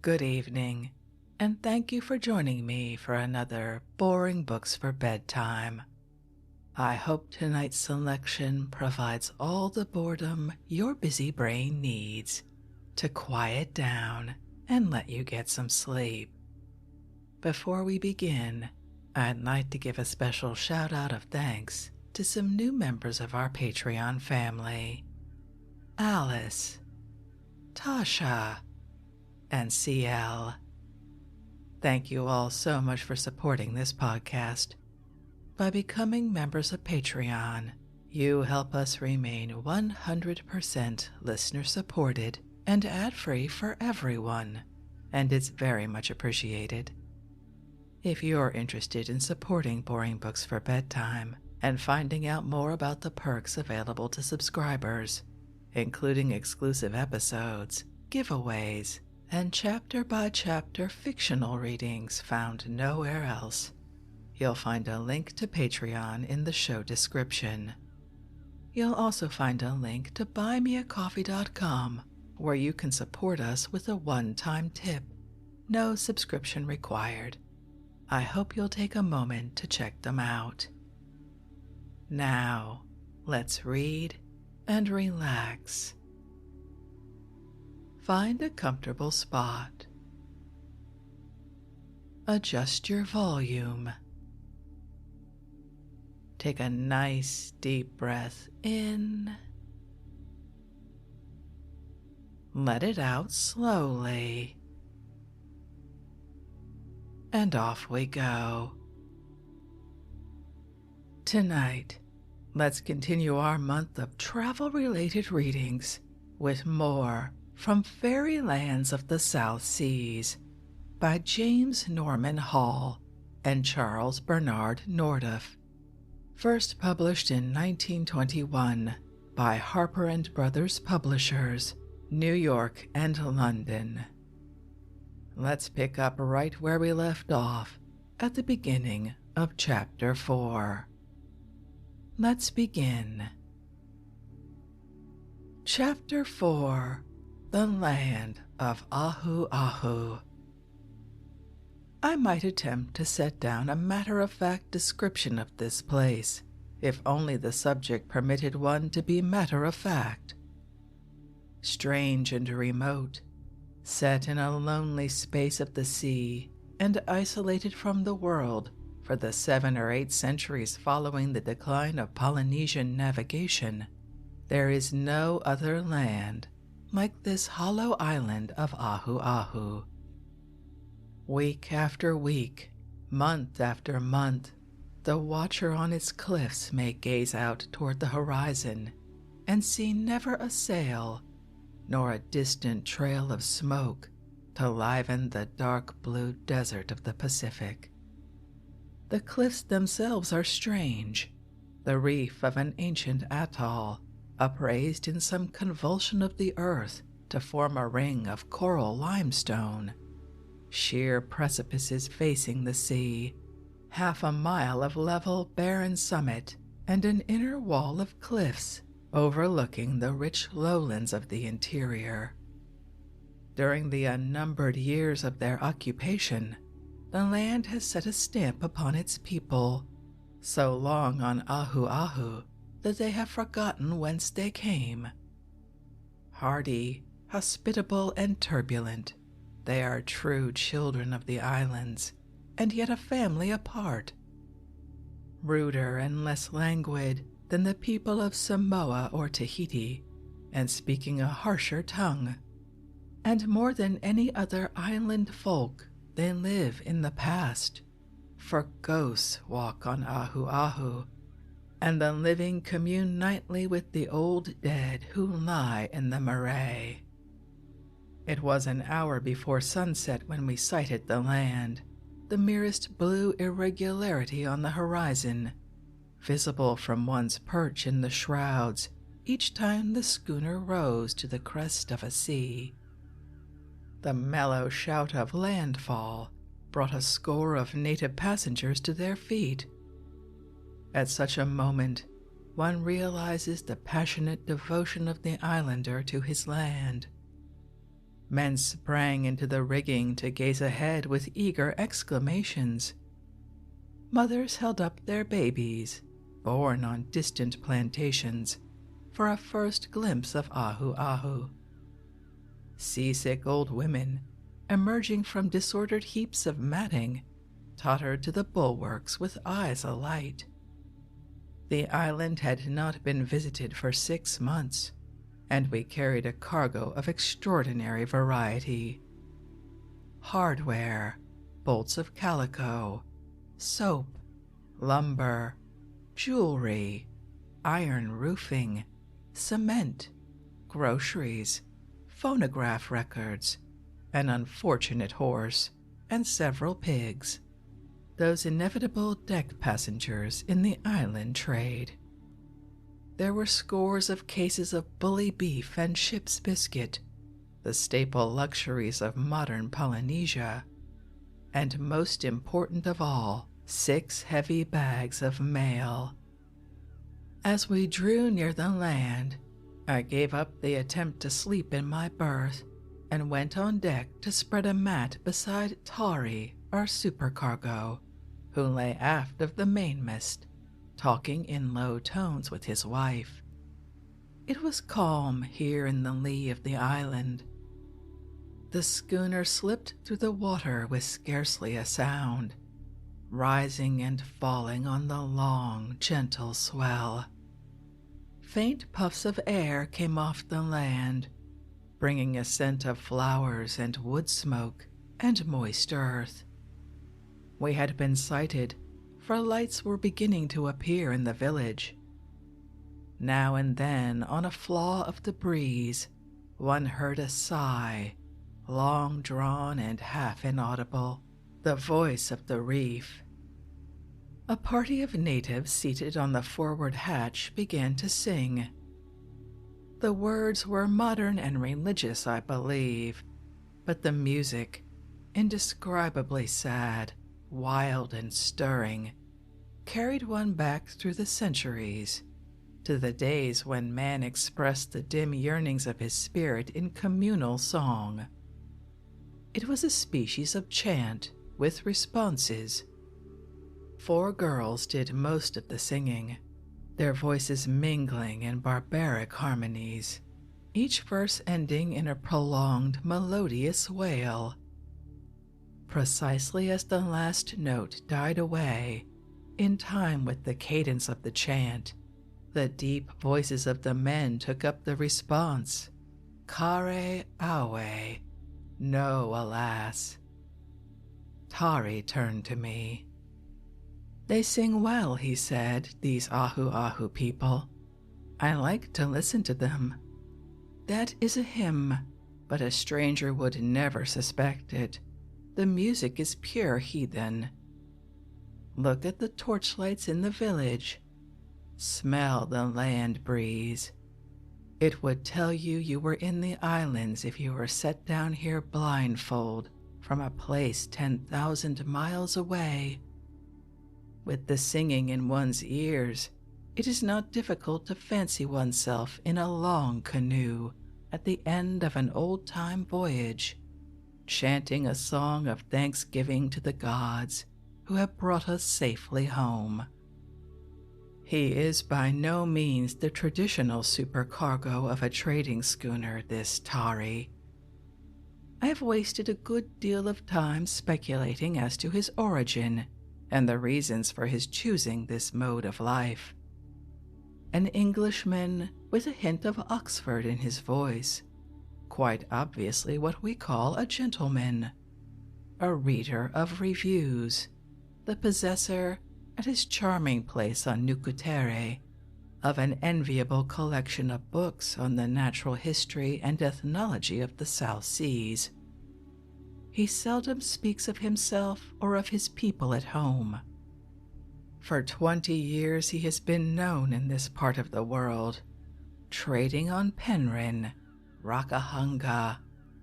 Good evening, and thank you for joining me for another Boring Books for Bedtime. I hope tonight's selection provides all the boredom your busy brain needs to quiet down and let you get some sleep. Before we begin, I'd like to give a special shout out of thanks to some new members of our Patreon family: Alice, Tasha, and CL. Thank you all so much for supporting this podcast. By becoming members of Patreon, you help us remain 100% listener supported and ad-free for everyone, and it's very much appreciated. If you're interested in supporting Boring Books for Bedtime and finding out more about the perks available to subscribers, including exclusive episodes, giveaways, and chapter-by-chapter fictional readings found nowhere else, you'll find a link to Patreon in the show description. You'll also find a link to buymeacoffee.com, where you can support us with a one-time tip. No subscription required. I hope you'll take a moment to check them out. Now, let's read and relax. Find a comfortable spot. Adjust your volume. Take a nice deep breath in. Let it out slowly. And off we go. Tonight, let's continue our month of travel-related readings with more from Fairy Lands of the South Seas by James Norman Hall and Charles Bernard Nordhoff. First published in 1921 by Harper & Brothers Publishers, New York and London. Let's pick up right where we left off at the beginning of Chapter 4. Let's begin. Chapter 4: The Land of Ahu Ahu. I might attempt to set down a matter-of-fact description of this place, if only the subject permitted one to be matter-of-fact. Strange and remote, set in a lonely space of the sea and isolated from the world for the 7 or 8 centuries following the decline of Polynesian navigation, there is no other land like this hollow island of Ahu Ahu. Week after week, month after month, the watcher on its cliffs may gaze out toward the horizon and see never a sail, nor a distant trail of smoke to liven the dark blue desert of the Pacific. The cliffs themselves are strange, the reef of an ancient atoll, upraised in some convulsion of the earth to form a ring of coral limestone, sheer precipices facing the sea, half a mile of level barren summit, and an inner wall of cliffs overlooking the rich lowlands of the interior. During the unnumbered years of their occupation, the land has set a stamp upon its people, so long on Ahu Ahu that they have forgotten whence they came. Hardy, hospitable, and turbulent, they are true children of the islands, and yet a family apart. Ruder and less languid than the people of Samoa or Tahiti, and speaking a harsher tongue. And more than any other island folk, they live in the past, for ghosts walk on Ahu Ahu, and the living commune nightly with the old dead who lie in the marae. It was an hour before sunset when we sighted the land, the merest blue irregularity on the horizon, visible from one's perch in the shrouds each time the schooner rose to the crest of a sea. The mellow shout of landfall brought a score of native passengers to their feet. At such a moment, one realizes the passionate devotion of the islander to his land. Men sprang into the rigging to gaze ahead with eager exclamations. Mothers held up their babies, born on distant plantations, for a first glimpse of Ahu Ahu. Seasick old women, emerging from disordered heaps of matting, tottered to the bulwarks with eyes alight. The island had not been visited for 6 months, and we carried a cargo of extraordinary variety. Hardware, bolts of calico, soap, lumber, jewelry, iron roofing, cement, groceries, phonograph records, an unfortunate horse, and several pigs, those inevitable deck passengers in the island trade. There were scores of cases of bully beef and ship's biscuit, the staple luxuries of modern Polynesia, and most important of all, 6 heavy bags of mail. As we drew near the land, I gave up the attempt to sleep in my berth and went on deck to spread a mat beside Tari, our supercargo, who lay aft of the mainmast, talking in low tones with his wife. It was calm here in the lee of the island. The schooner slipped through the water with scarcely a sound, rising and falling on the long, gentle swell. Faint puffs of air came off the land, bringing a scent of flowers and wood smoke and moist earth. We had been sighted, for lights were beginning to appear in the village. Now and then, on a flaw of the breeze, one heard a sigh, long drawn and half inaudible, the voice of the reef. A party of natives seated on the forward hatch began to sing. The words were modern and religious, I believe, but the music, indescribably sad, wild and stirring, carried one back through the centuries, to the days when man expressed the dim yearnings of his spirit in communal song. It was a species of chant with responses. 4 girls did most of the singing, their voices mingling in barbaric harmonies, each verse ending in a prolonged melodious wail. Precisely as the last note died away, in time with the cadence of the chant, the deep voices of the men took up the response, Kare awe, no alas. Tari turned to me. They sing well, he said, these Ahu Ahu people. I like to listen to them. That is a hymn, but a stranger would never suspect it. The music is pure heathen. Look at the torchlights in the village. Smell the land breeze. It would tell you you were in the islands if you were set down here blindfold from a place 10,000 miles away. With the singing in one's ears, it is not difficult to fancy oneself in a long canoe at the end of an old-time voyage, chanting a song of thanksgiving to the gods who have brought us safely home. He is by no means the traditional supercargo of a trading schooner, this Tari. I have wasted a good deal of time speculating as to his origin and the reasons for his choosing this mode of life. An Englishman with a hint of Oxford in his voice, quite obviously what we call a gentleman, a reader of reviews, the possessor, at his charming place on Nukutere, of an enviable collection of books on the natural history and ethnology of the South Seas. He seldom speaks of himself or of his people at home. For 20 years he has been known in this part of the world, trading on Penrhyn, Rakahanga,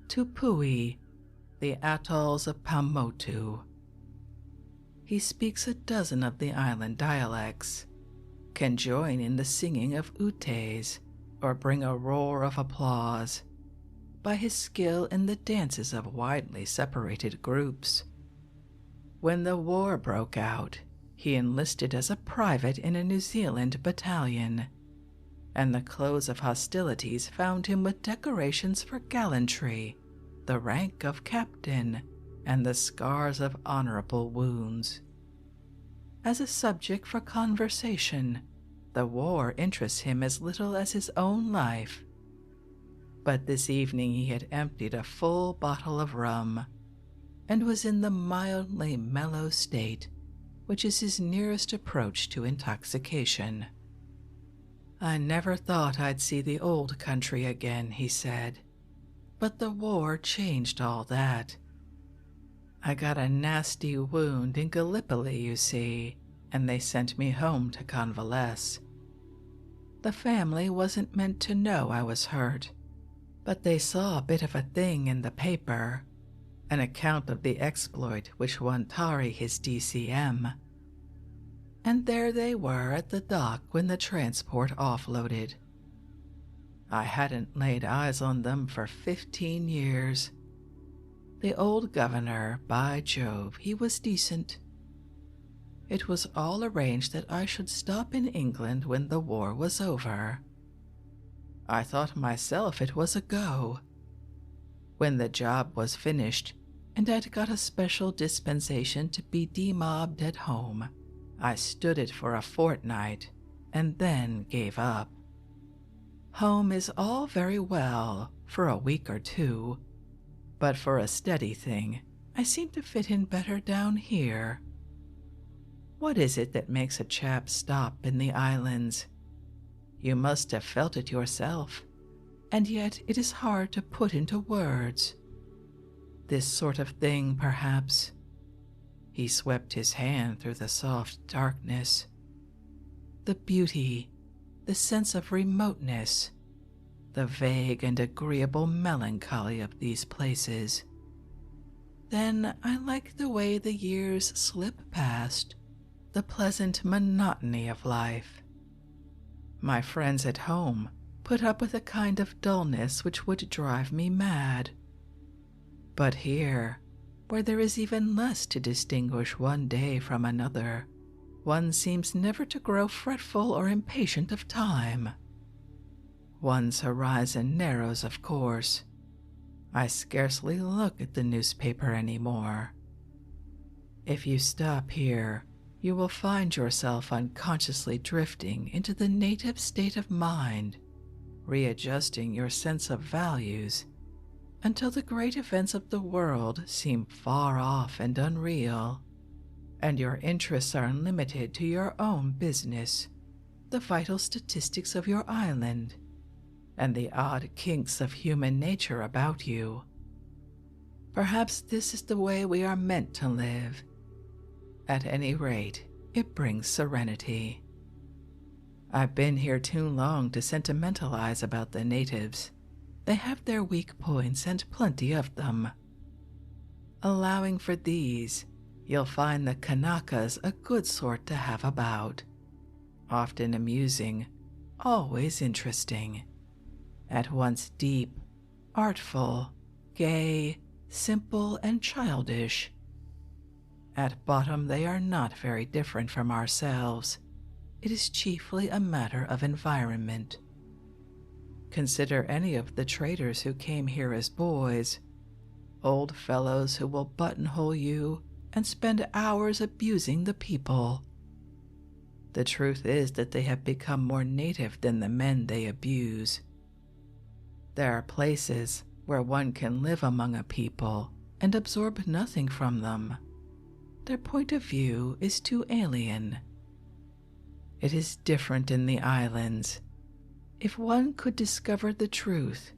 Tupui, the atolls of Paumotu. He speaks a dozen of the island dialects, can join in the singing of utes, or bring a roar of applause, by his skill in the dances of widely separated groups. When the war broke out, he enlisted as a private in a New Zealand battalion, and the close of hostilities found him with decorations for gallantry, the rank of captain, and the scars of honorable wounds. As a subject for conversation, the war interests him as little as his own life. But this evening he had emptied a full bottle of rum, and was in the mildly mellow state which is his nearest approach to intoxication. "I never thought I'd see the old country again," he said, "but the war changed all that. I got a nasty wound in Gallipoli, you see, and they sent me home to convalesce. The family wasn't meant to know I was hurt, but they saw a bit of a thing in the paper, an account of the exploit which won Tari his DCM. And there they were at the dock when the transport offloaded. I hadn't laid eyes on them for 15 years. The old governor, by Jove, he was decent. It was all arranged that I should stop in England when the war was over. I thought myself it was a go. When the job was finished, and I'd got a special dispensation to be demobbed at home, I stood it for a fortnight, and then gave up. Home is all very well for a week or two, but for a steady thing, I seem to fit in better down here. What is it that makes a chap stop in the islands? You must have felt it yourself, and yet it is hard to put into words. This sort of thing, perhaps." He swept his hand through the soft darkness. "The beauty, the sense of remoteness, the vague and agreeable melancholy of these places. Then I like the way the years slip past, the pleasant monotony of life. My friends at home put up with a kind of dullness which would drive me mad. But here, where there is even less to distinguish one day from another, one seems never to grow fretful or impatient of time. One's horizon narrows, of course. I scarcely look at the newspaper anymore. If you stop here, you will find yourself unconsciously drifting into the native state of mind, readjusting your sense of values until the great events of the world seem far off and unreal, and your interests are limited to your own business, the vital statistics of your island, and the odd kinks of human nature about you. Perhaps this is the way we are meant to live. At any rate, it brings serenity. I've been here too long to sentimentalize about the natives. They have their weak points and plenty of them. Allowing for these, you'll find the Kanakas a good sort to have about. Often amusing, always interesting. At once deep, artful, gay, simple, and childish. At bottom they are not very different from ourselves. It is chiefly a matter of environment. Consider any of the traders who came here as boys, old fellows who will buttonhole you and spend hours abusing the people. The truth is that they have become more native than the men they abuse. There are places where one can live among a people and absorb nothing from them. Their point of view is too alien. It is different in the islands. If one could discover the truth,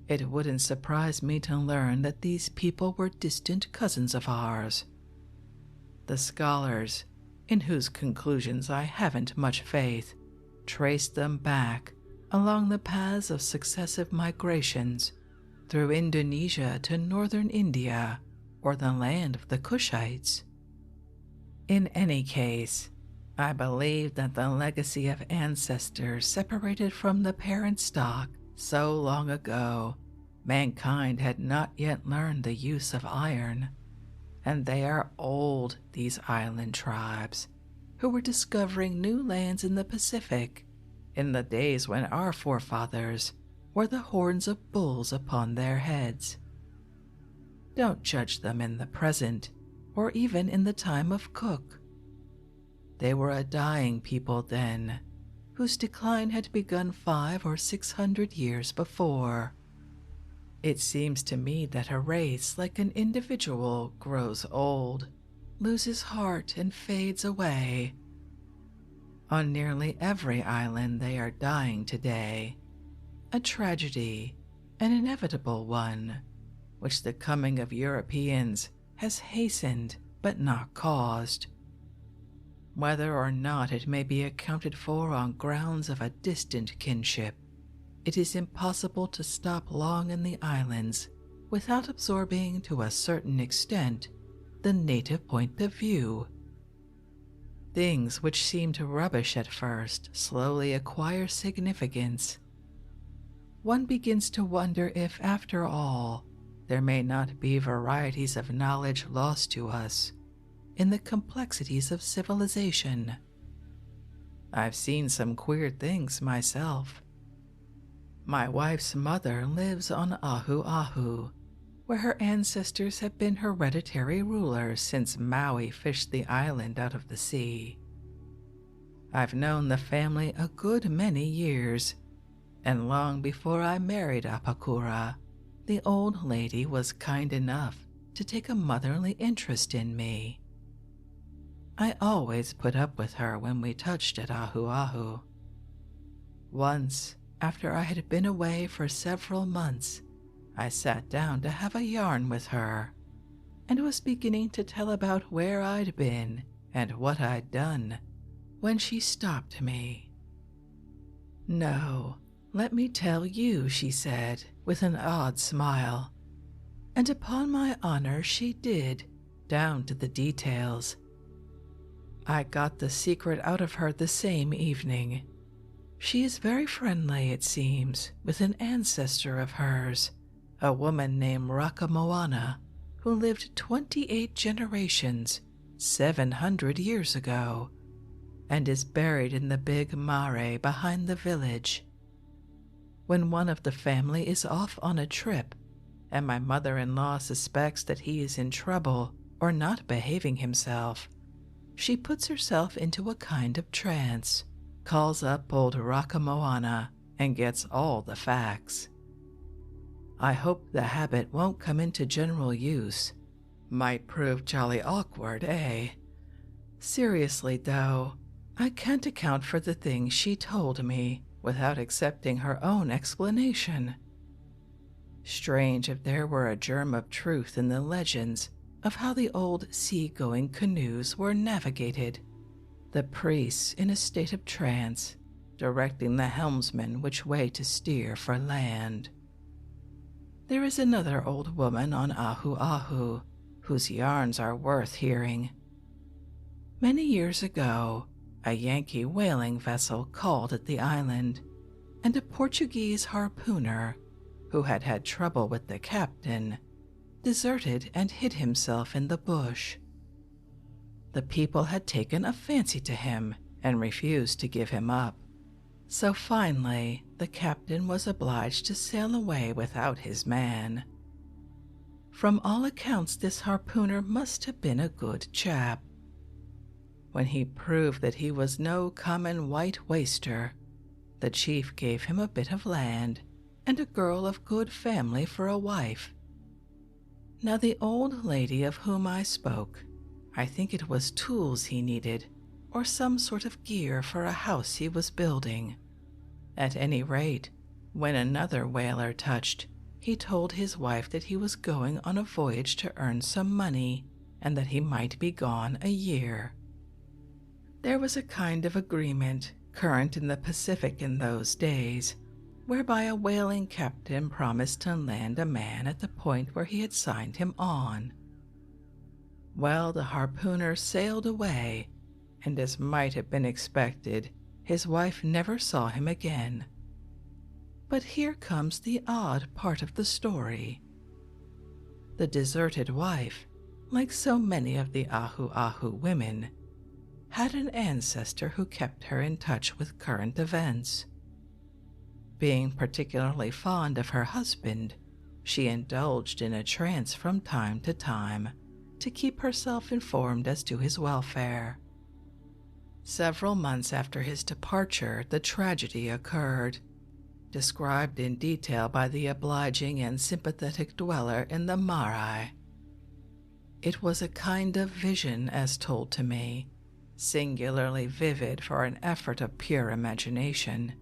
it wouldn't surprise me to learn that these people were distant cousins of ours. The scholars, in whose conclusions I haven't much faith, trace them back along the paths of successive migrations through Indonesia to northern India or the land of the Kushites. In any case, I believe that the legacy of ancestors separated from the parent stock so long ago Mankind had not yet learned the use of iron, and they are old, these island tribes, who were discovering new lands in the Pacific in the days when our forefathers wore the horns of bulls upon their heads. Don't judge them in the present, or even in the time of Cook. They were a dying people then, whose decline had begun 500 or 600 years before. It seems to me that a race, like an individual, grows old, loses heart, and fades away. On nearly every island they are dying today, a tragedy, an inevitable one, which the coming of Europeans has hastened but not caused. Whether or not it may be accounted for on grounds of a distant kinship, it is impossible to stop long in the islands without absorbing to a certain extent the native point of view. Things which seemed rubbish at first slowly acquire significance. One begins to wonder if, after all, there may not be varieties of knowledge lost to us in the complexities of civilization. I've seen some queer things myself. My wife's mother lives on Ahu Ahu, where her ancestors have been hereditary rulers since Maui fished the island out of the sea. I've known the family a good many years, and long before I married Apakura, the old lady was kind enough to take a motherly interest in me. I always put up with her when we touched at Ahu Ahu. Once, after I had been away for several months, I sat down to have a yarn with her, and was beginning to tell about where I'd been and what I'd done, when she stopped me. "No, let me tell you," she said, with an odd smile. And upon my honor she did, down to the details. I got the secret out of her the same evening. She is very friendly, it seems, with an ancestor of hers, a woman named Rakamoana, who lived 28 generations, 700 years ago, and is buried in the big mare behind the village. When one of the family is off on a trip, and my mother-in-law suspects that he is in trouble or not behaving himself, she puts herself into a kind of trance, calls up old Rakamoana, and gets all the facts. I hope the habit won't come into general use. Might prove jolly awkward, eh? Seriously, though, I can't account for the things she told me without accepting her own explanation. Strange if there were a germ of truth in the legends of how the old sea-going canoes were navigated, the priests in a state of trance directing the helmsman which way to steer for land. There is another old woman on Ahu Ahu whose yarns are worth hearing. Many years ago, a Yankee whaling vessel called at the island, and a Portuguese harpooner, who had had trouble with the captain, deserted and hid himself in the bush. The people had taken a fancy to him and refused to give him up, so finally the captain was obliged to sail away without his man. From all accounts, this harpooner must have been a good chap. When he proved that he was no common white waster, the chief gave him a bit of land and a girl of good family for a wife. Now the old lady of whom I spoke, I think it was tools he needed, or some sort of gear for a house he was building. At any rate, when another whaler touched, he told his wife that he was going on a voyage to earn some money, and that he might be gone a year. There was a kind of agreement current in the Pacific in those days, whereby a whaling captain promised to land a man at the point where he had signed him on. Well, the harpooner sailed away, and as might have been expected, his wife never saw him again. But here comes the odd part of the story. The deserted wife, like so many of the Ahu Ahu women, had an ancestor who kept her in touch with current events. Being particularly fond of her husband, she indulged in a trance from time to keep herself informed as to his welfare. Several months after his departure, the tragedy occurred, described in detail by the obliging and sympathetic dweller in the Marae. It was a kind of vision, as told to me, singularly vivid for an effort of pure imagination.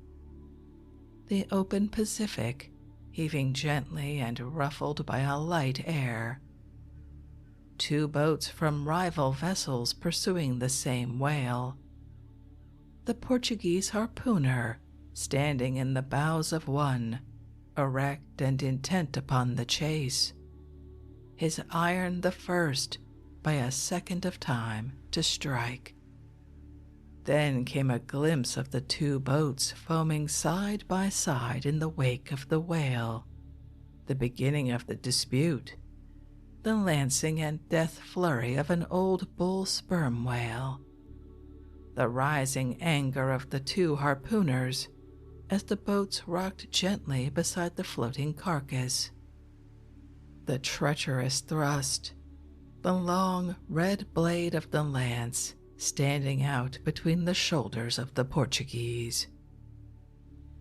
The open Pacific, heaving gently and ruffled by a light air. Two boats from rival vessels pursuing the same whale. The Portuguese harpooner standing in the bows of one, erect and intent upon the chase, his iron the first by a second of time to strike. Then came a glimpse of the two boats foaming side by side in the wake of the whale, the beginning of the dispute, the lancing and death flurry of an old bull sperm whale, the rising anger of the two harpooners as the boats rocked gently beside the floating carcass, the treacherous thrust, the long red blade of the lance standing out between the shoulders of the Portuguese.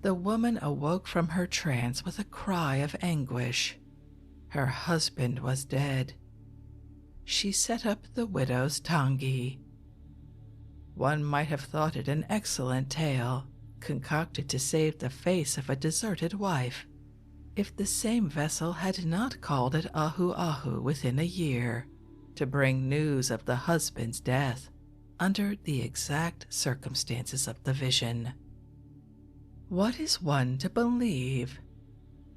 The woman awoke from her trance with a cry of anguish. Her husband was dead. She set up the widow's tangi. One might have thought it an excellent tale, concocted to save the face of a deserted wife, if the same vessel had not called at Ahu Ahu within a year to bring news of the husband's death under the exact circumstances of the vision. What is one to believe?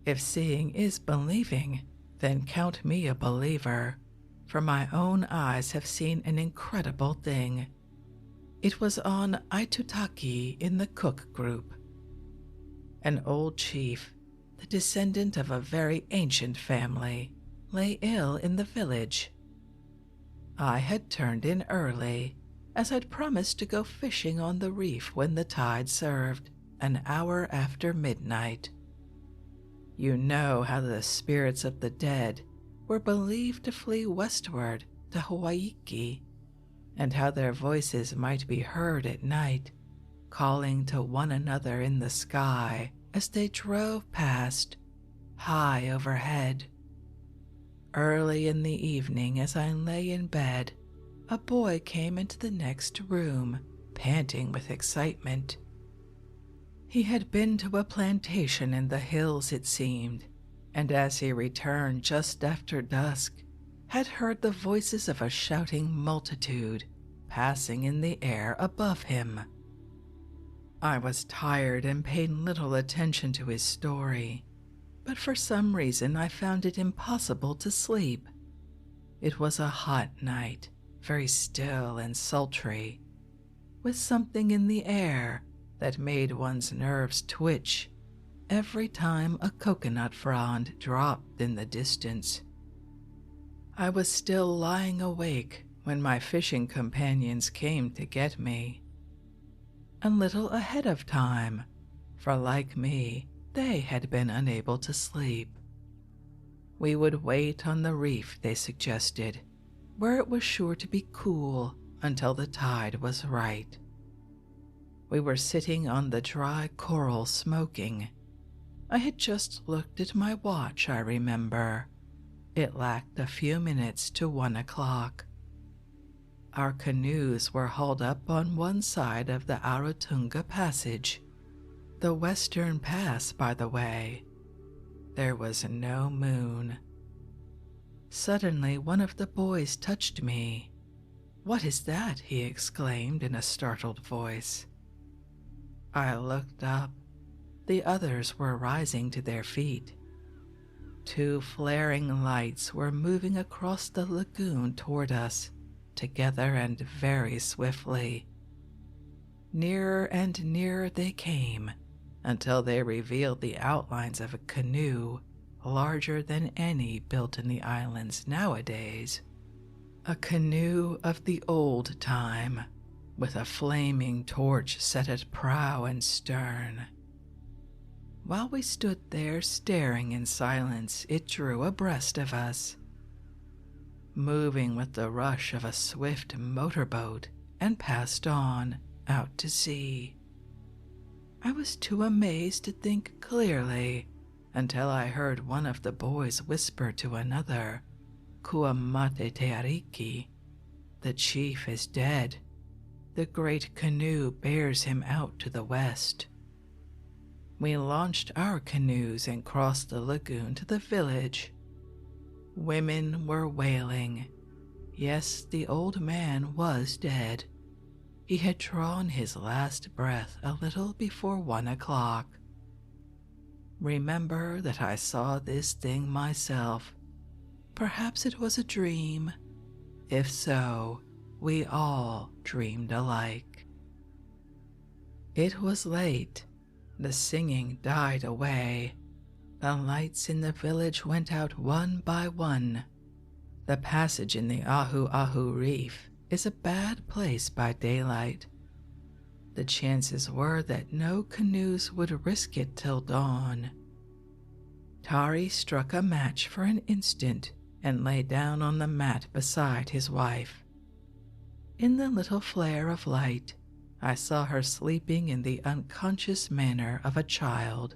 If seeing is believing, then count me a believer, for my own eyes have seen an incredible thing. It was on Aitutaki in the Cook group. An old chief, the descendant of a very ancient family, lay ill in the village. I had turned in early, as I'd promised to go fishing on the reef when the tide served, an hour after midnight. You know how the spirits of the dead were believed to flee westward to Hawaii, and how their voices might be heard at night, calling to one another in the sky as they drove past, high overhead. Early in the evening, as I lay in bed, a boy came into the next room, panting with excitement. He had been to a plantation in the hills, it seemed, and as he returned just after dusk, had heard the voices of a shouting multitude passing in the air above him. I was tired and paid little attention to his story, but for some reason I found it impossible to sleep. It was a hot night, very still and sultry, with something in the air that made one's nerves twitch every time a coconut frond dropped in the distance. I was still lying awake when my fishing companions came to get me. A little ahead of time, for like me, they had been unable to sleep. We would wait on the reef, they suggested, where it was sure to be cool until the tide was right. We were sitting on the dry coral smoking. I had just looked at my watch, I remember. It lacked a few minutes to 1 o'clock. Our canoes were hauled up on one side of the Aratunga Passage, the western pass, by the way. There was no moon. Suddenly, one of the boys touched me. "What is that?" he exclaimed in a startled voice. I looked up. The others were rising to their feet. Two flaring lights were moving across the lagoon toward us, together and very swiftly. Nearer and nearer they came, until they revealed the outlines of a canoe larger than any built in the islands nowadays. A canoe of the old time, with a flaming torch set at prow and stern. While we stood there staring in silence, it drew abreast of us, moving with the rush of a swift motorboat, and passed on, out to sea. I was too amazed to think clearly until I heard one of the boys whisper to another, "Kuamate te ariki." The chief is dead. The great canoe bears him out to the west. We launched our canoes and crossed the lagoon to the village. Women were wailing. Yes, the old man was dead. He had drawn his last breath a little before 1 o'clock. Remember that I saw this thing myself. Perhaps it was a dream. If so, we all dreamed alike. It was late. The singing died away. The lights in the village went out one by one. The passage in the Ahu Ahu reef is a bad place by daylight. The chances were that no canoes would risk it till dawn. Tari struck a match for an instant and lay down on the mat beside his wife. In the little flare of light, I saw her sleeping in the unconscious manner of a child.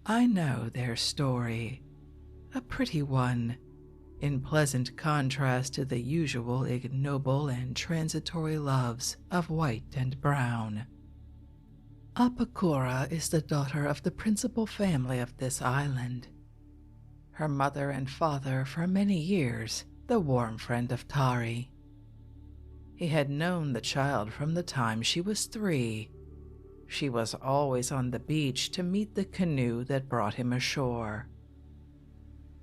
I know their story, a pretty one, in pleasant contrast to the usual ignoble and transitory loves of white and brown. Apakura is the daughter of the principal family of this island. Her mother and father for many years, the warm friend of Tari. He had known the child from the time she was 3. She was always on the beach to meet the canoe that brought him ashore.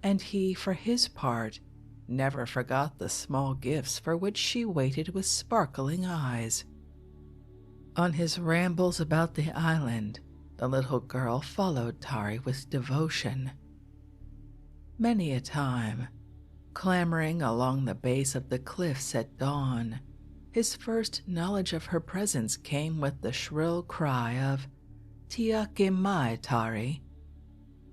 And he, for his part, never forgot the small gifts for which she waited with sparkling eyes. On his rambles about the island, the little girl followed Tari with devotion. Many a time, clambering along the base of the cliffs at dawn, his first knowledge of her presence came with the shrill cry of "Tiake mai, Tari,"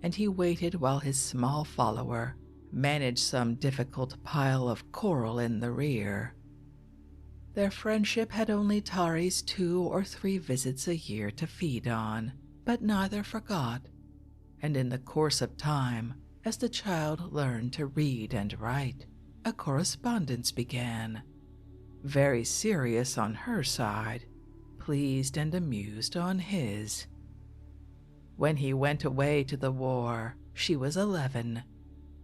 and he waited while his small follower managed some difficult pile of coral in the rear. Their friendship had only Tari's 2 or 3 visits a year to feed on, but neither forgot, and in the course of time, as the child learned to read and write, a correspondence began. Very serious on her side, pleased and amused on his. When he went away to the war, she was 11,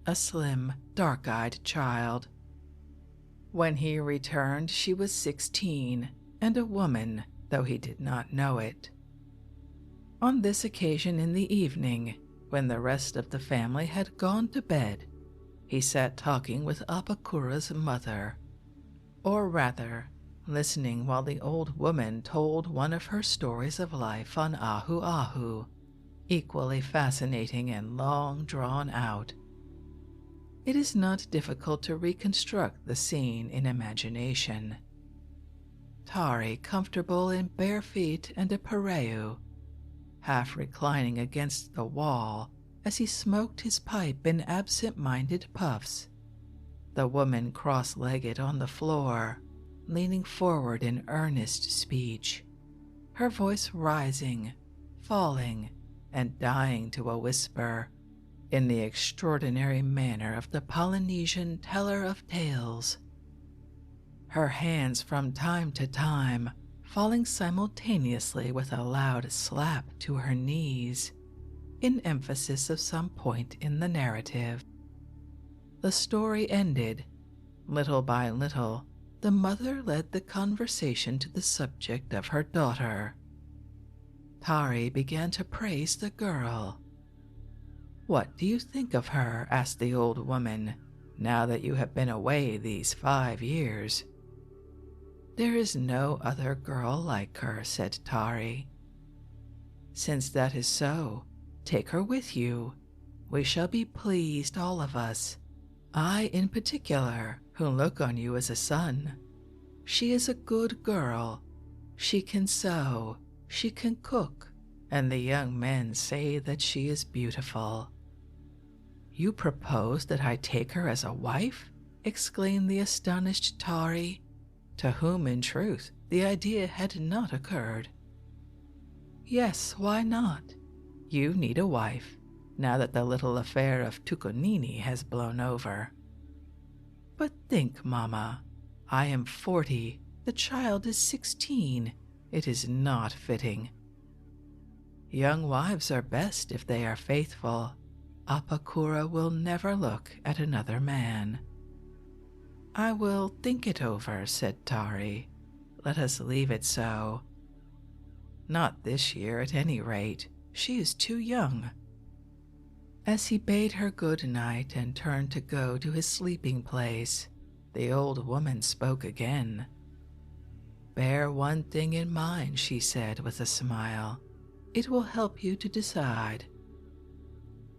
a slim, dark-eyed child. When he returned, she was 16, and a woman, though he did not know it. On this occasion in the evening, when the rest of the family had gone to bed, he sat talking with Apakura's mother, or rather, listening while the old woman told one of her stories of life on Ahu Ahu, equally fascinating and long drawn out. It is not difficult to reconstruct the scene in imagination. Tari comfortable in bare feet and a pareu, half reclining against the wall as he smoked his pipe in absent-minded puffs. The woman cross-legged on the floor, leaning forward in earnest speech, her voice rising, falling, and dying to a whisper, in the extraordinary manner of the Polynesian teller of tales. Her hands from time to time falling simultaneously with a loud slap to her knees, in emphasis of some point in the narrative. The story ended. Little by little, the mother led the conversation to the subject of her daughter. Tari began to praise the girl. "What do you think of her?" asked the old woman, "now that you have been away these 5 years?" "There is no other girl like her," said Tari. Since that is so, take her with you. We shall be pleased, all of us. I in particular, who look on you as a son. She is a good girl. She can sew, she can cook, and the young men say that she is beautiful." "You propose that I take her as a wife?" exclaimed the astonished Tari, to whom in truth the idea had not occurred. "Yes, why not? You need a wife, now that the little affair of Tukonini has blown over. But think, Mamma, I am 40, the child is 16. It is not fitting. Young wives are best if they are faithful. Apakura will never look at another man." "I will think it over," said Tari. "Let us leave it so. Not this year, at any rate. She is too young." As he bade her good night and turned to go to his sleeping place, the old woman spoke again. "Bear one thing in mind," she said with a smile. "It will help you to decide.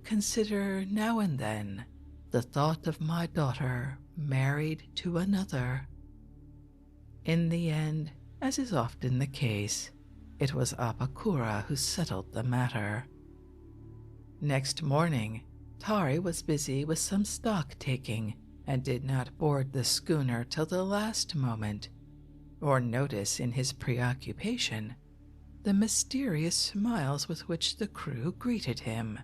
Consider now and then the thought of my daughter married to another." In the end, as is often the case, it was Apakura who settled the matter. Next morning, Tari was busy with some stock-taking and did not board the schooner till the last moment, or notice in his preoccupation the mysterious smiles with which the crew greeted him.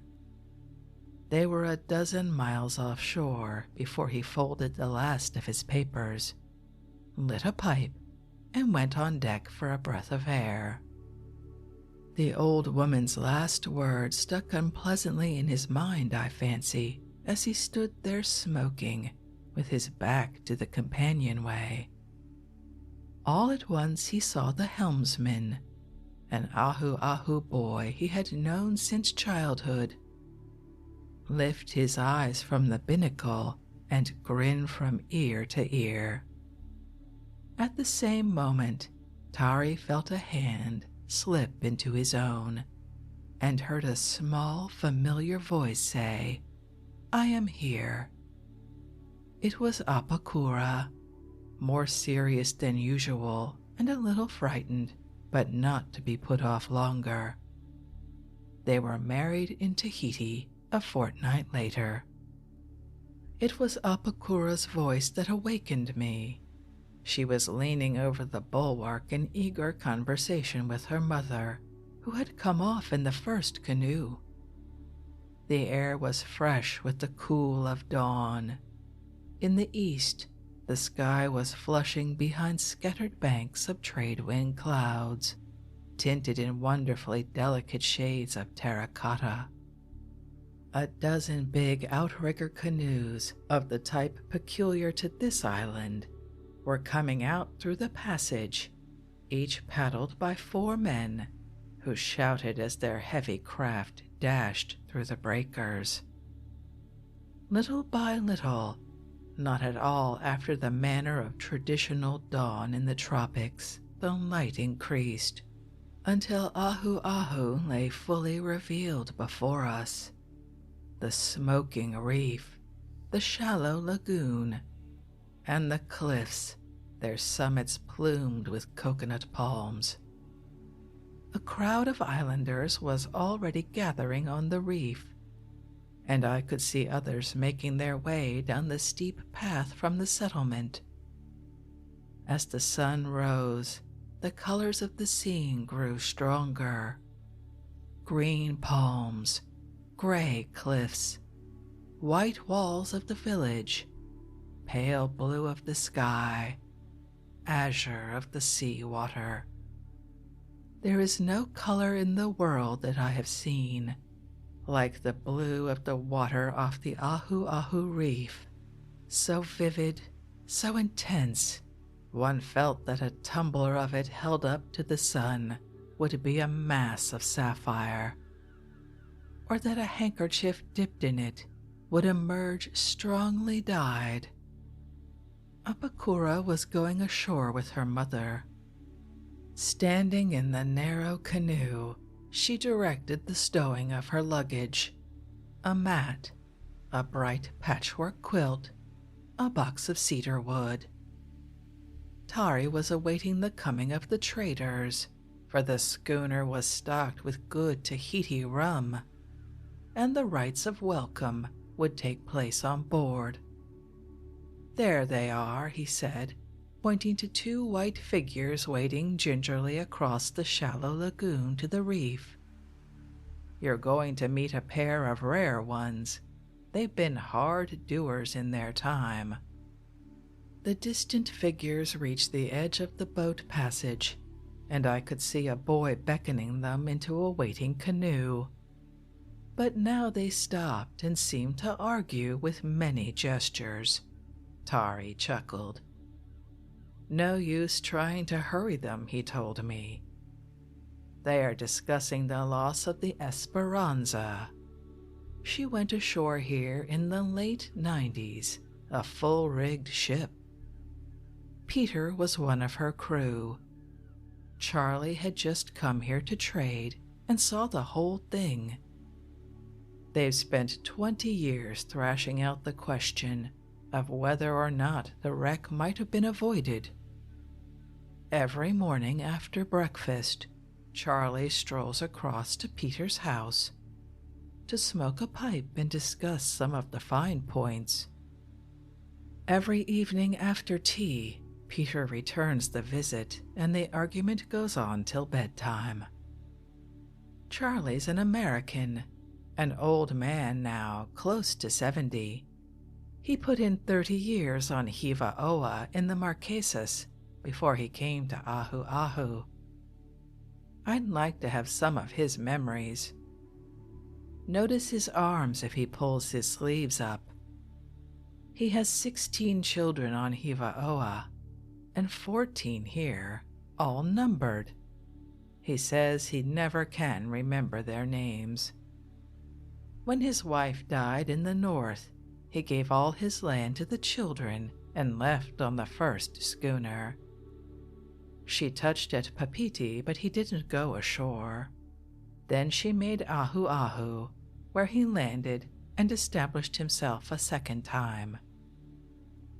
They were a dozen miles offshore before he folded the last of his papers, lit a pipe, and went on deck for a breath of air. The old woman's last words stuck unpleasantly in his mind, I fancy, as he stood there smoking, with his back to the companionway. All at once he saw the helmsman, an Ahu Ahu boy he had known since childhood, lift his eyes from the binnacle and grin from ear to ear. At the same moment, Tari felt a hand slip into his own and heard a small, familiar voice say, "I am here." It was Apakura, more serious than usual and a little frightened, but not to be put off longer. They were married in Tahiti a fortnight later. It was Apakura's voice that awakened me. She was leaning over the bulwark in eager conversation with her mother, who had come off in the first canoe. The air was fresh with the cool of dawn. In the east, the sky was flushing behind scattered banks of trade-wind clouds, tinted in wonderfully delicate shades of terracotta. A dozen big outrigger canoes of the type peculiar to this island were coming out through the passage, each paddled by 4 men, who shouted as their heavy craft dashed through the breakers. Little by little, not at all after the manner of traditional dawn in the tropics, the light increased, until Ahu Ahu lay fully revealed before us. The smoking reef, the shallow lagoon, and the cliffs, their summits plumed with coconut palms. A crowd of islanders was already gathering on the reef, and I could see others making their way down the steep path from the settlement. As the sun rose, the colors of the scene grew stronger. Green palms, gray cliffs, white walls of the village, pale blue of the sky, azure of the sea water. There is no color in the world that I have seen like the blue of the water off the Ahu Ahu reef. So vivid, so intense, one felt that a tumbler of it held up to the sun would be a mass of sapphire, or that a handkerchief dipped in it would emerge strongly dyed. Apakura was going ashore with her mother. Standing in the narrow canoe, she directed the stowing of her luggage: a mat, a bright patchwork quilt, a box of cedar wood. Tari was awaiting the coming of the traders, for the schooner was stocked with good Tahiti rum, and the rites of welcome would take place on board. "There they are," he said, pointing to two white figures wading gingerly across the shallow lagoon to the reef. "You're going to meet a pair of rare ones. They've been hard doers in their time." The distant figures reached the edge of the boat passage, and I could see a boy beckoning them into a waiting canoe. But now they stopped and seemed to argue with many gestures. Tari chuckled. "No use trying to hurry them," he told me. "They are discussing the loss of the Esperanza. She went ashore here in the late 90s, a full-rigged ship. Peter was one of her crew. Charlie had just come here to trade and saw the whole thing. They've spent 20 years thrashing out the question of whether or not the wreck might have been avoided. Every morning after breakfast, Charlie strolls across to Peter's house to smoke a pipe and discuss some of the fine points. Every evening after tea, Peter returns the visit, and the argument goes on till bedtime. Charlie's an American, an old man now, close to 70. He put in 30 years on Hiva Oa in the Marquesas before he came to Ahu Ahu. I'd like to have some of his memories. Notice his arms if he pulls his sleeves up. He has 16 children on Hiva Oa, and 14 here, all numbered. He says he never can remember their names. When his wife died in the north, he gave all his land to the children and left on the first schooner. She touched at Papiti, but he didn't go ashore. Then she made Ahu Ahu, where he landed and established himself a second time.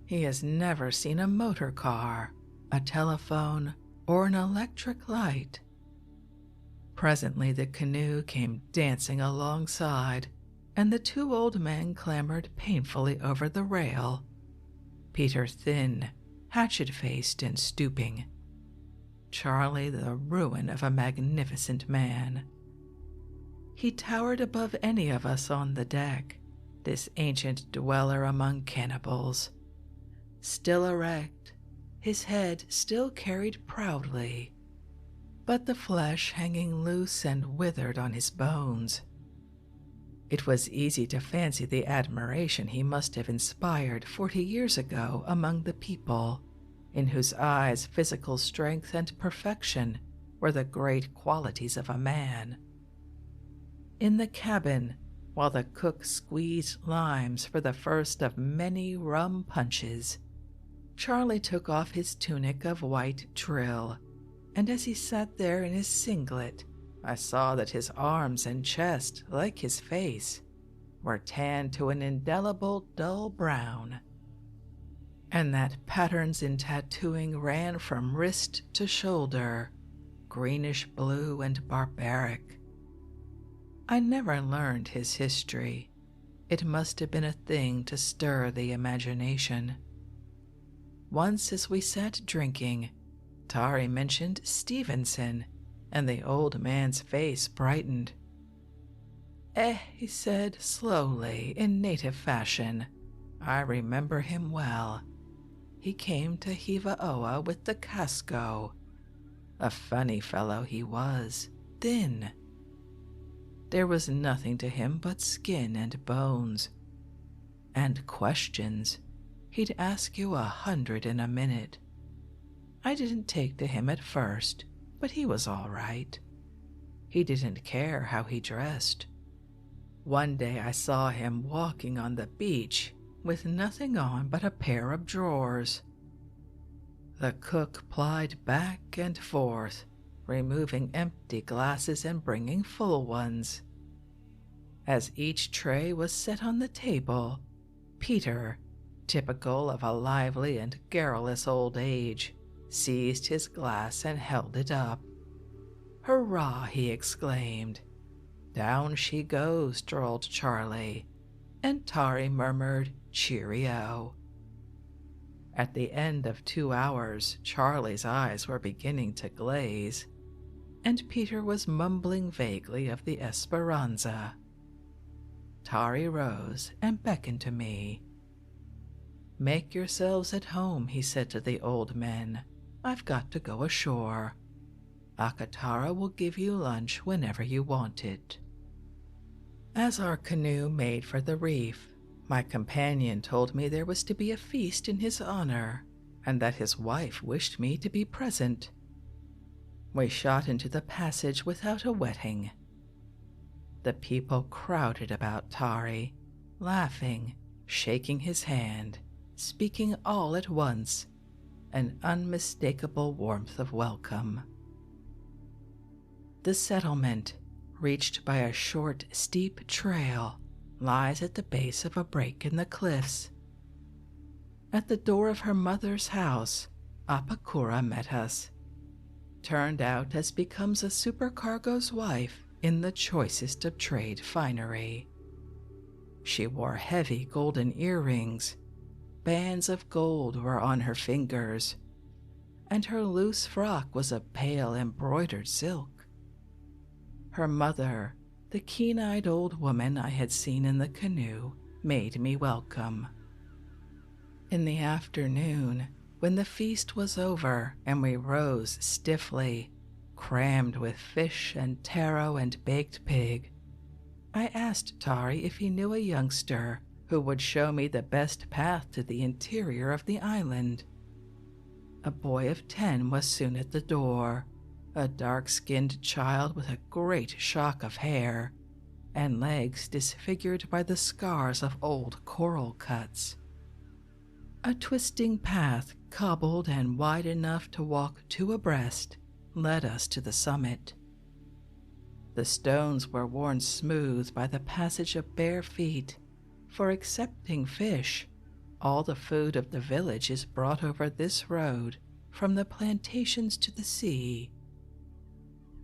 He has never seen a motor car, a telephone, or an electric light. Presently the canoe came dancing alongside, and the two old men clambered painfully over the rail. Peter thin, hatchet-faced and stooping. Charlie the ruin of a magnificent man. He towered above any of us on the deck, this ancient dweller among cannibals. Still erect, his head still carried proudly, but the flesh hanging loose and withered on his bones. It was easy to fancy the admiration he must have inspired 40 years ago among the people, in whose eyes physical strength and perfection were the great qualities of a man. In the cabin, while the cook squeezed limes for the first of many rum punches, Charlie took off his tunic of white drill, and as he sat there in his singlet, I saw that his arms and chest, like his face, were tanned to an indelible dull brown, and that patterns in tattooing ran from wrist to shoulder, greenish blue and barbaric. I never learned his history. It must have been a thing to stir the imagination. Once as we sat drinking, Tari mentioned Stevenson, and the old man's face brightened. He said slowly, in native fashion, "I remember him well. He came to Hiva Oa with the casco. A funny fellow he was, thin. There was nothing to him but skin and bones. And questions. He'd ask you 100 in a minute. I didn't take to him at first, but he was all right. He didn't care how he dressed. One day I saw him walking on the beach with nothing on but a pair of drawers. The cook plied back and forth, removing empty glasses and bringing full ones. As each tray was set on the table, Peter, typical of a lively and garrulous old age, seized his glass and held it up. "Hurrah!" he exclaimed. "Down she goes," drawled Charlie, and Tari murmured, "Cheerio." At the end of 2 hours, Charlie's eyes were beginning to glaze, and Peter was mumbling vaguely of the Esperanza. Tari rose and beckoned to me. "Make yourselves at home," he said to the old men. "I've got to go ashore. Akatara will give you lunch whenever you want it." As our canoe made for the reef, my companion told me there was to be a feast in his honor, and that his wife wished me to be present. We shot into the passage without a wetting. The people crowded about Tari, laughing, shaking his hand, speaking all at once, an unmistakable warmth of welcome. The settlement, reached by a short, steep trail, lies at the base of a break in the cliffs. At the door of her mother's house, Apakura met us, turned out as becomes a supercargo's wife in the choicest of trade finery. She wore heavy golden earrings, bands of gold were on her fingers, and her loose frock was of pale embroidered silk. Her mother, the keen-eyed old woman I had seen in the canoe, made me welcome. In the afternoon, when the feast was over and we rose stiffly, crammed with fish and taro and baked pig, I asked Tari if he knew a youngster who would show me the best path to the interior of the island. A boy of 10 was soon at the door, a dark-skinned child with a great shock of hair, and legs disfigured by the scars of old coral cuts. A twisting path, cobbled and wide enough to walk 2 abreast, led us to the summit. The stones were worn smooth by the passage of bare feet, for excepting fish, all the food of the village is brought over this road from the plantations to the sea.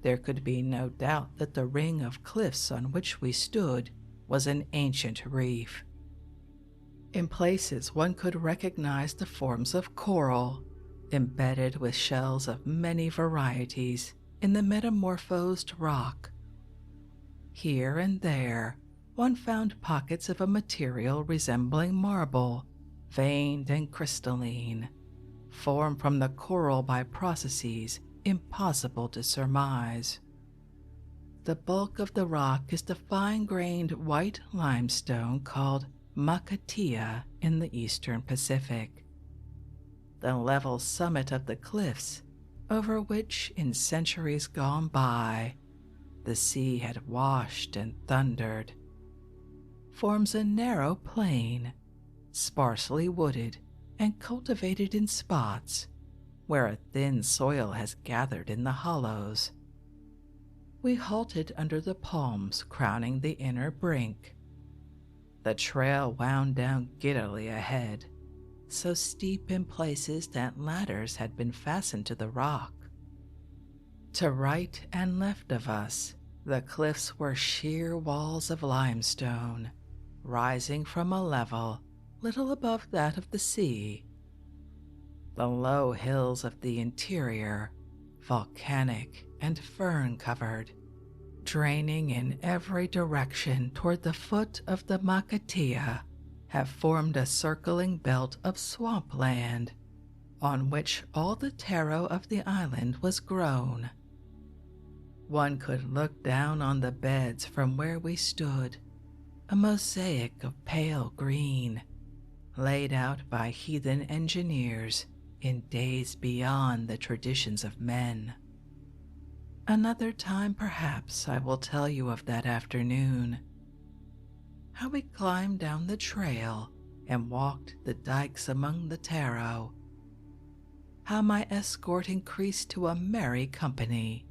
There could be no doubt that the ring of cliffs on which we stood was an ancient reef. In places one could recognize the forms of coral, embedded with shells of many varieties in the metamorphosed rock. Here and there, one found pockets of a material resembling marble, veined and crystalline, formed from the coral by processes impossible to surmise. The bulk of the rock is the fine-grained white limestone called Makatea in the eastern Pacific. The level summit of the cliffs, over which in centuries gone by the sea had washed and thundered, forms a narrow plain, sparsely wooded and cultivated in spots, where a thin soil has gathered in the hollows. We halted under the palms crowning the inner brink. The trail wound down giddily ahead, so steep in places that ladders had been fastened to the rock. To right and left of us, the cliffs were sheer walls of limestone, rising from a level little above that of the sea. The low hills of the interior, volcanic and fern-covered, draining in every direction toward the foot of the Makatea, have formed a circling belt of swampland, on which all the taro of the island was grown. One could look down on the beds from where we stood, a mosaic of pale green, laid out by heathen engineers in days beyond the traditions of men. Another time, perhaps, I will tell you of that afternoon. How we climbed down the trail and walked the dikes among the taro. How my escort increased to a merry company,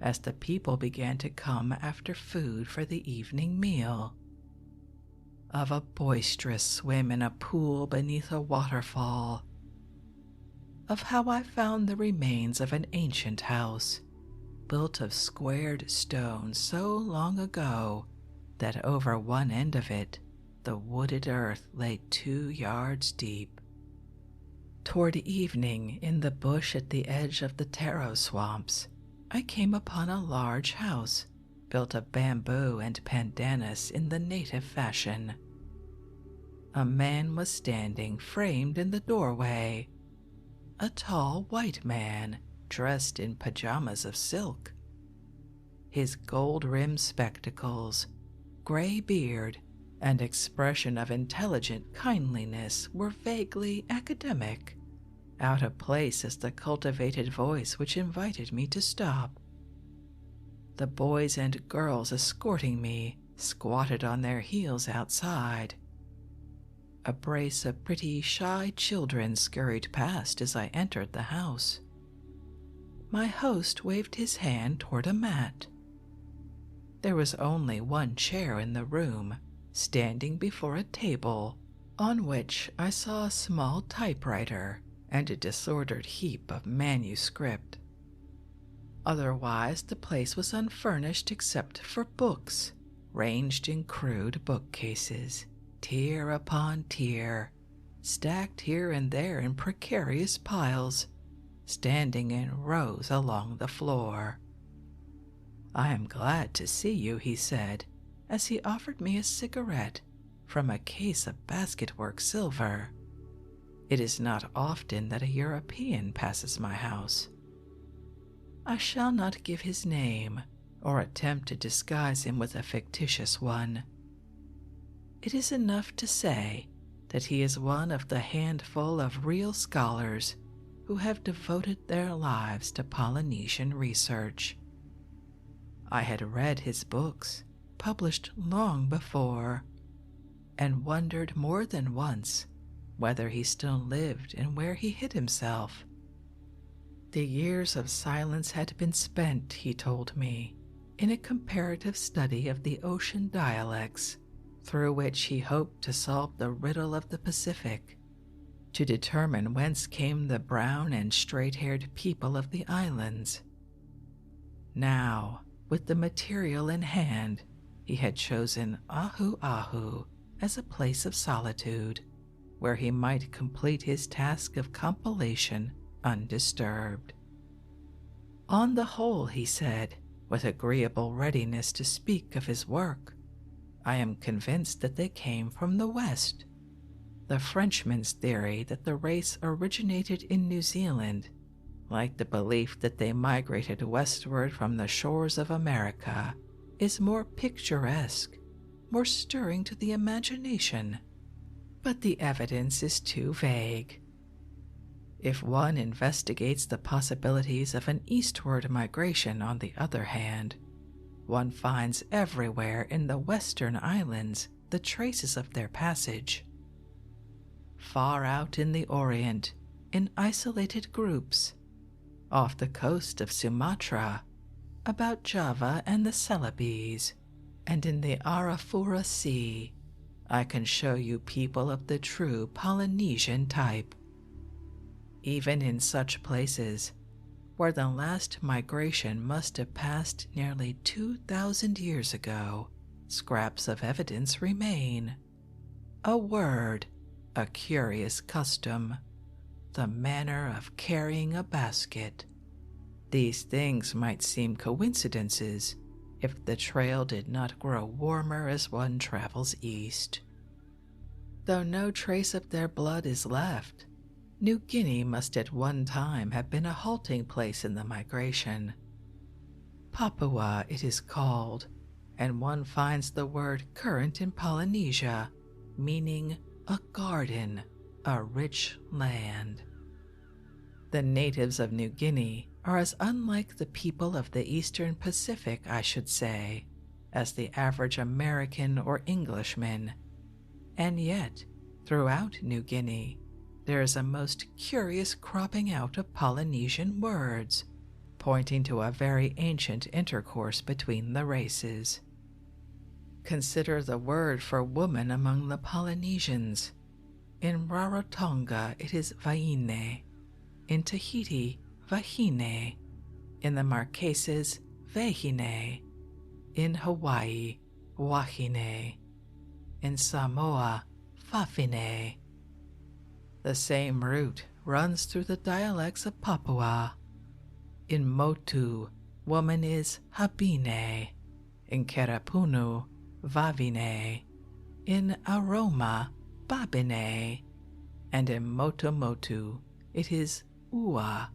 as the people began to come after food for the evening meal. Of a boisterous swim in a pool beneath a waterfall. Of how I found the remains of an ancient house, built of squared stone so long ago that over one end of it the wooded earth lay 2 yards deep. Toward evening, in the bush at the edge of the taro swamps, I came upon a large house built of bamboo and pandanus in the native fashion. A man was standing framed in the doorway, a tall white man dressed in pajamas of silk. His gold-rimmed spectacles, gray beard, and expression of intelligent kindliness were vaguely academic, out of place as the cultivated voice which invited me to stop. The boys and girls escorting me squatted on their heels outside. A brace of pretty shy children scurried past as I entered the house. My host waved his hand toward a mat. There was only one chair in the room, standing before a table, on which I saw a small typewriter and a disordered heap of manuscript. Otherwise, the place was unfurnished except for books, ranged in crude bookcases, tier upon tier, stacked here and there in precarious piles, standing in rows along the floor. "I am glad to see you," he said, as he offered me a cigarette from a case of basketwork silver. "It is not often that a European passes my house." I shall not give his name or attempt to disguise him with a fictitious one. It is enough to say that he is one of the handful of real scholars who have devoted their lives to Polynesian research. I had read his books, published long before, and wondered more than once whether he still lived and where he hid himself. The years of silence had been spent, he told me, in a comparative study of the ocean dialects, through which he hoped to solve the riddle of the Pacific, to determine whence came the brown and straight-haired people of the islands. Now, with the material in hand, he had chosen Ahu Ahu as a place of solitude, where he might complete his task of compilation undisturbed. On the whole, he said, with agreeable readiness to speak of his work, I am convinced that they came from the West. The Frenchman's theory that the race originated in New Zealand, like the belief that they migrated westward from the shores of America, is more picturesque, more stirring to the imagination, but the evidence is too vague. If one investigates the possibilities of an eastward migration, on the other hand, one finds everywhere in the western islands the traces of their passage. Far out in the Orient, in isolated groups, off the coast of Sumatra, about Java and the Celebes, and in the Arafura Sea, I can show you people of the true Polynesian type. Even in such places, where the last migration must have passed nearly 2,000 years ago, scraps of evidence remain. A word, a curious custom, the manner of carrying a basket. These things might seem coincidences if the trail did not grow warmer as one travels east. Though no trace of their blood is left, New Guinea must at one time have been a halting place in the migration. Papua it is called, and one finds the word current in Polynesia, meaning a garden, a rich land. The natives of New Guinea are as unlike the people of the Eastern Pacific, I should say, as the average American or Englishman, and yet, throughout New Guinea, there is a most curious cropping out of Polynesian words, pointing to a very ancient intercourse between the races. Consider the word for woman among the Polynesians. In Rarotonga it is vaine, in Tahiti vahine, in the Marquesas vahine, in Hawaii wahine, in Samoa fafine. The same root runs through the dialects of Papua. In Motu, woman is habine, in Kerepunu vavine, in Aroma babine, and in Motomotu it is ua,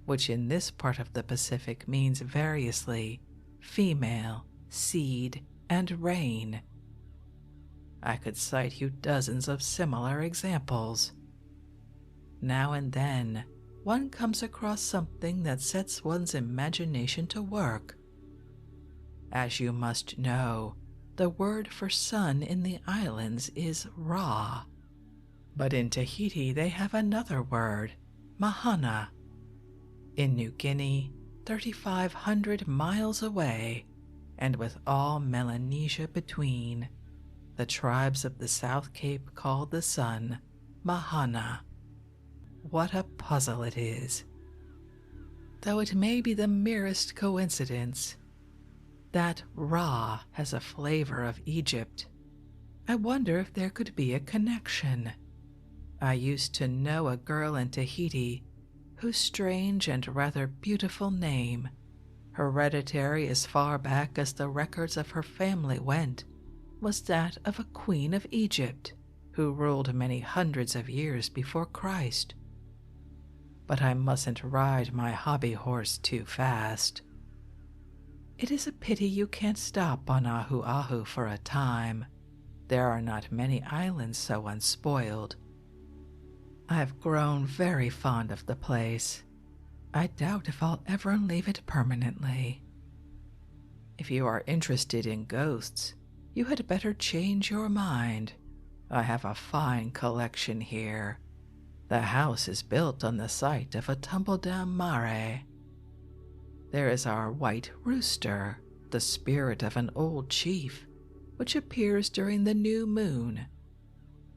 which in this part of the Pacific means variously female, seed, and rain. I could cite you dozens of similar examples. Now and then, one comes across something that sets one's imagination to work. As you must know, the word for sun in the islands is Ra, but in Tahiti they have another word, Mahana. In New Guinea, 3,500 miles away, and with all Melanesia between, the tribes of the South Cape call the sun Mahana. What a puzzle it is. Though it may be the merest coincidence that Ra has a flavor of Egypt, I wonder if there could be a connection. I used to know a girl in Tahiti whose strange and rather beautiful name, hereditary as far back as the records of her family went, was that of a queen of Egypt who ruled many hundreds of years before Christ. But I mustn't ride my hobby horse too fast. It is a pity you can't stop on Ahu Ahu for a time. There are not many islands so unspoiled. I've grown very fond of the place. I doubt if I'll ever leave it permanently. If you are interested in ghosts, you had better change your mind. I have a fine collection here. The house is built on the site of a tumble-down mare. There is our white rooster, the spirit of an old chief, which appears during the new moon.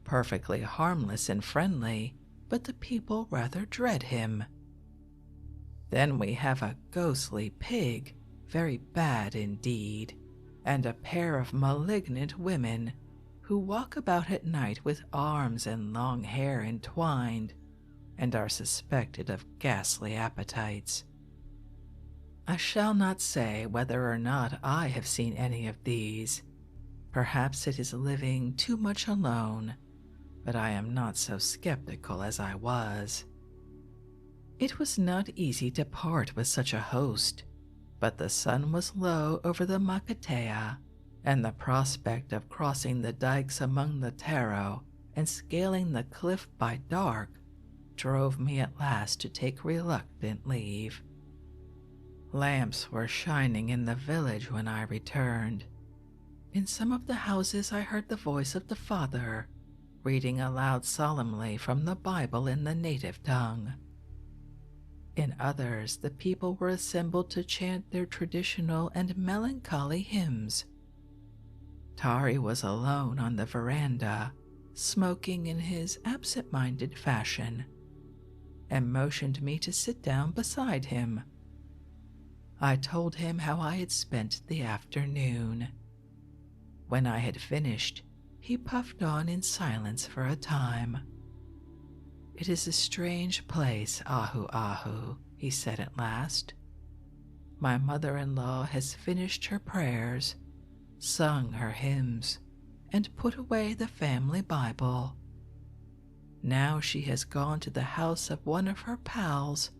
Perfectly harmless and friendly, but the people rather dread him. Then we have a ghostly pig, very bad indeed, and a pair of malignant women who walk about at night with arms and long hair entwined, and are suspected of ghastly appetites. I shall not say whether or not I have seen any of these. Perhaps it is living too much alone, but I am not so skeptical as I was. It was not easy to part with such a host, but the sun was low over the Makatea, and the prospect of crossing the dikes among the taro and scaling the cliff by dark drove me at last to take reluctant leave. Lamps were shining in the village when I returned. In some of the houses I heard the voice of the father, reading aloud solemnly from the Bible in the native tongue. In others, the people were assembled to chant their traditional and melancholy hymns. Tari was alone on the veranda, smoking in his absent-minded fashion, and motioned me to sit down beside him. I told him how I had spent the afternoon. When I had finished, he puffed on in silence for a time. "It is a strange place, Ahu Ahu," he said at last. "My mother-in-law has finished her prayers, sung her hymns, and put away the family Bible. Now she has gone to the house of one of her pals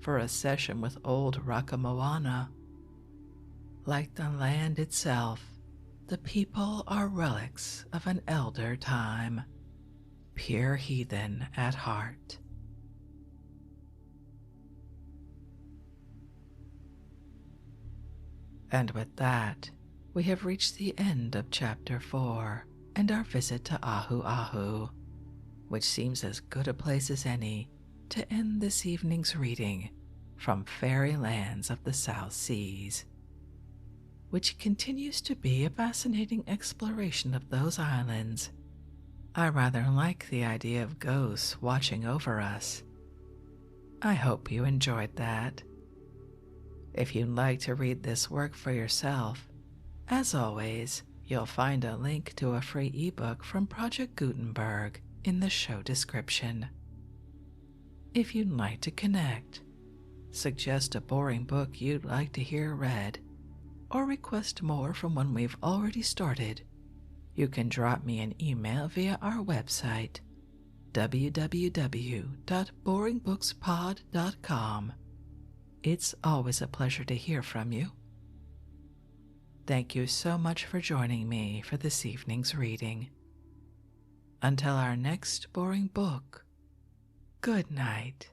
for a session with old Rakamoana. Like the land itself, the people are relics of an elder time, pure heathen at heart." And with that, we have reached the end of Chapter 4 and our visit to Ahu Ahu, which seems as good a place as any to end this evening's reading from fairy lands of the South Seas, which continues to be a fascinating exploration of those islands. I rather like the idea of ghosts watching over us. I hope you enjoyed that. If you'd like to read this work for yourself, as always, you'll find a link to a free ebook from Project Gutenberg in the show description. If you'd like to connect, suggest a boring book you'd like to hear read, or request more from one we've already started, you can drop me an email via our website, www.boringbookspod.com. It's always a pleasure to hear from you. Thank you so much for joining me for this evening's reading. Until our next boring book, good night.